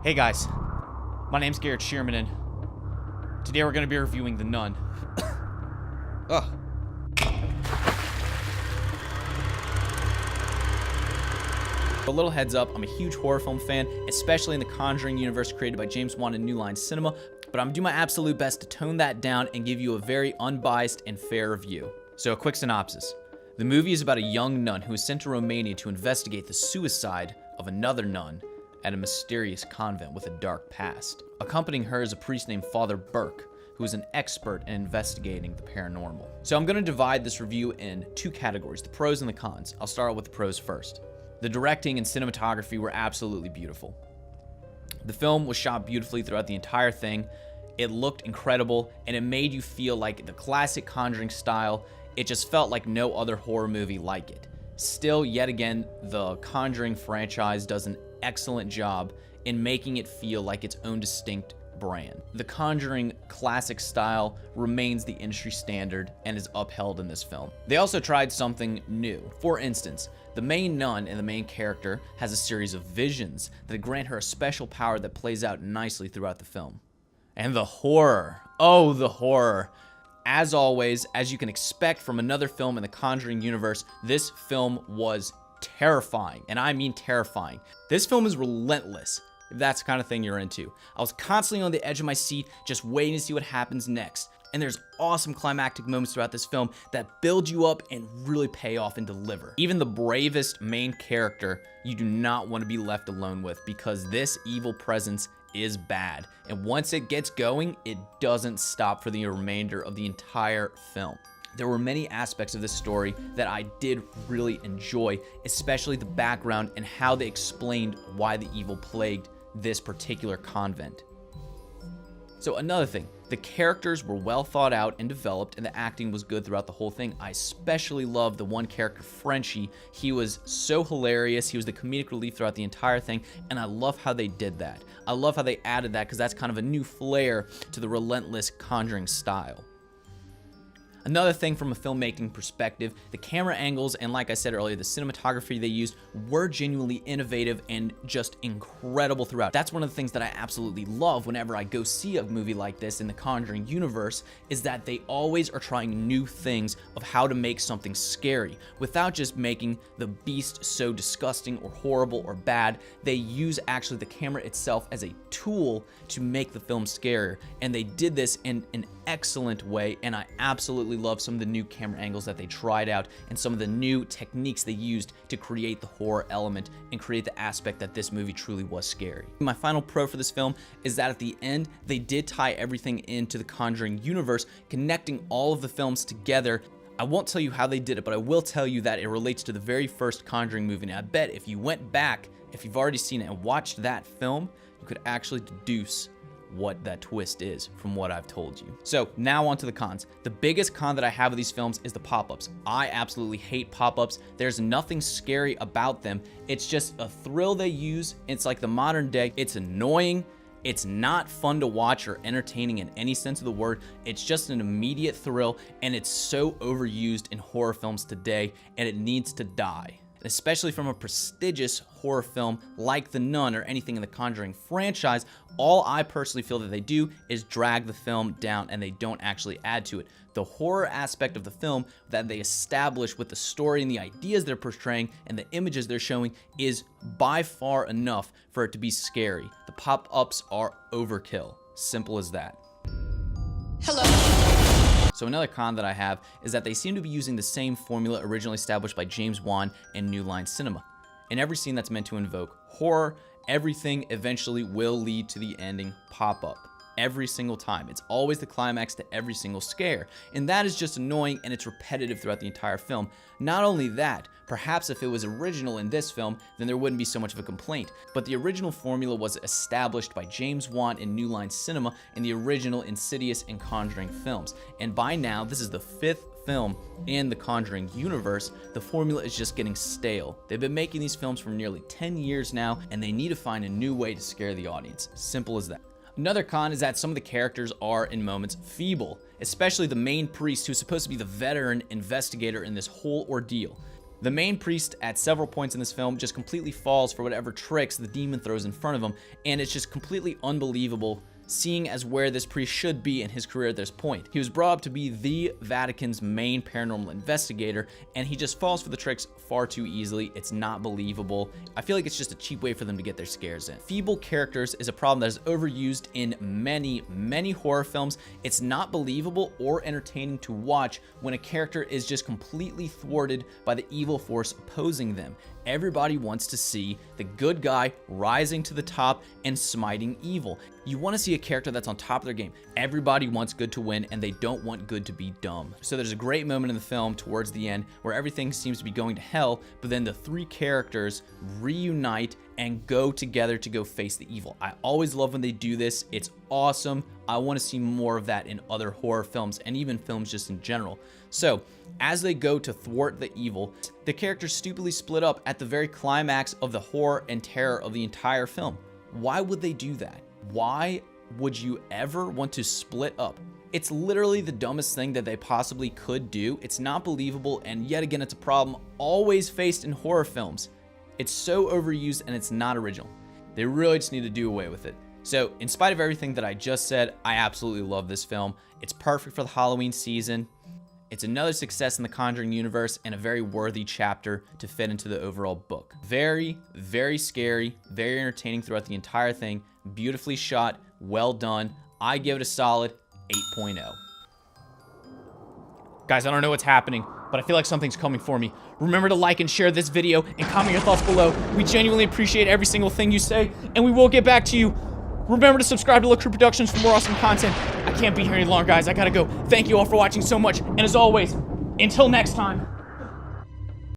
Hey guys, my name's Garrett Shearman and today we're going to be reviewing The Nun. Ugh. A little heads up, I'm a huge horror film fan, especially in the Conjuring universe created by James Wan and New Line Cinema, but I'm doing my absolute best to tone that down and give you a very unbiased and fair review. So a quick synopsis. The movie is about a young nun who is sent to Romania to investigate the suicide of another nun at a mysterious convent with a dark past. Accompanying her is a priest named Father Burke, who is an expert in investigating the paranormal. So I'm going to divide this review in two categories, the pros and the cons. I'll start with the pros first. The directing and cinematography were absolutely beautiful. The film was shot beautifully throughout the entire thing. It looked incredible, and it made you feel like the classic Conjuring style. It just felt like no other horror movie like it. Still, yet again, the Conjuring franchise does an excellent job in making it feel like its own distinct brand. The Conjuring classic style remains the industry standard and is upheld in this film. They also tried something new. For instance, the main nun and the main character has a series of visions that grant her a special power that plays out nicely throughout the film. And the horror. Oh, the horror. As always, as you can expect from another film in the Conjuring universe, this film was terrifying, and I mean terrifying. This film is relentless, if that's the kind of thing you're into. I was constantly on the edge of my seat, just waiting to see what happens next. And there's awesome climactic moments throughout this film that build you up and really pay off and deliver. Even the bravest main character, you do not want to be left alone with, because this evil presence is bad. And once it gets going, it doesn't stop for the remainder of the entire film. There were many aspects of this story that I did really enjoy, especially the background and how they explained why the evil plagued this particular convent. So another thing, the characters were well thought out and developed, and the acting was good throughout the whole thing. I especially loved the one character, Frenchie. He was so hilarious. He was the comedic relief throughout the entire thing, and I love how they did that. I love how they added that, because that's kind of a new flair to the relentless Conjuring style. Another thing from a filmmaking perspective, the camera angles and, like I said earlier, the cinematography they used were genuinely innovative and just incredible throughout. That's one of the things that I absolutely love whenever I go see a movie like this in the Conjuring universe, is that they always are trying new things of how to make something scary without just making the beast so disgusting or horrible or bad. They use actually the camera itself as a tool to make the film scarier, and they did this in an excellent way, and I absolutely love some of the new camera angles that they tried out and some of the new techniques they used to create the horror element and create the aspect that this movie truly was scary. My final pro for this film is that at the end, they did tie everything into the Conjuring universe, connecting all of the films together. I won't tell you how they did it, but I will tell you that it relates to the very first Conjuring movie, and I bet if you went back, if you've already seen it and watched that film, you could actually deduce what that twist is from what I've told you. So now on to the cons. The biggest con that I have of these films is the pop-ups. I absolutely hate pop-ups. There's nothing scary about them. It's just a thrill they use. It's like the modern day. It's annoying. It's not fun to watch or entertaining in any sense of the word. It's just an immediate thrill, and it's so overused in horror films today, and it needs to die. Especially from a prestigious horror film like The Nun or anything in the Conjuring franchise, all I personally feel that they do is drag the film down, and they don't actually add to it. The horror aspect of the film that they establish with the story and the ideas they're portraying and the images they're showing is by far enough for it to be scary. The pop-ups are overkill. Simple as that. Hello. So another con that I have is that they seem to be using the same formula originally established by James Wan and New Line Cinema. In every scene that's meant to invoke horror, everything eventually will lead to the ending pop-up. Every single time. It's always the climax to every single scare. And that is just annoying, and it's repetitive throughout the entire film. Not only that, perhaps if it was original in this film, then there wouldn't be so much of a complaint. But the original formula was established by James Wan and New Line Cinema in the original Insidious and Conjuring films. And by now, this is the 5th film in the Conjuring universe. The formula is just getting stale. They've been making these films for nearly 10 years now, and they need to find a new way to scare the audience. Simple as that. Another con is that some of the characters are, in moments, feeble, especially the main priest, who's supposed to be the veteran investigator in this whole ordeal. The main priest at several points in this film just completely falls for whatever tricks the demon throws in front of him, and it's just completely unbelievable seeing as where this priest should be in his career at this point. He was brought up to be the Vatican's main paranormal investigator, and he just falls for the tricks far too easily. It's not believable. I feel like it's just a cheap way for them to get their scares in. Feeble characters is a problem that is overused in many horror films. It's not believable or entertaining to watch when a character is just completely thwarted by the evil force opposing them. Everybody wants to see the good guy rising to the top and smiting evil. You want to see a character that's on top of their game. Everybody wants good to win, and they don't want good to be dumb. So there's a great moment in the film towards the end where everything seems to be going to hell, but then the three characters reunite and go together to go face the evil. I always love when they do this. It's awesome. I want to see more of that in other horror films and even films just in general. So as they go to thwart the evil, the characters stupidly split up at the very climax of the horror and terror of the entire film. Why would they do that? Why would you ever want to split up? It's literally the dumbest thing that they possibly could do. It's not believable, and yet again, it's a problem always faced in horror films. It's so overused and it's not original. They really just need to do away with it. So in spite of everything that I just said, I absolutely love this film. It's perfect for the Halloween season. It's another success in the Conjuring universe and a very worthy chapter to fit into the overall book. Very, very scary, very entertaining throughout the entire thing. Beautifully shot, well done. I give it a solid 8.0. Guys, I don't know what's happening, but I feel like something's coming for me. Remember to like and share this video and comment your thoughts below. We genuinely appreciate every single thing you say, and we will get back to you. Remember to subscribe to Look Crew Productions for more awesome content. I can't be here any longer, guys. I gotta go. Thank you all for watching so much, and as always, until next time.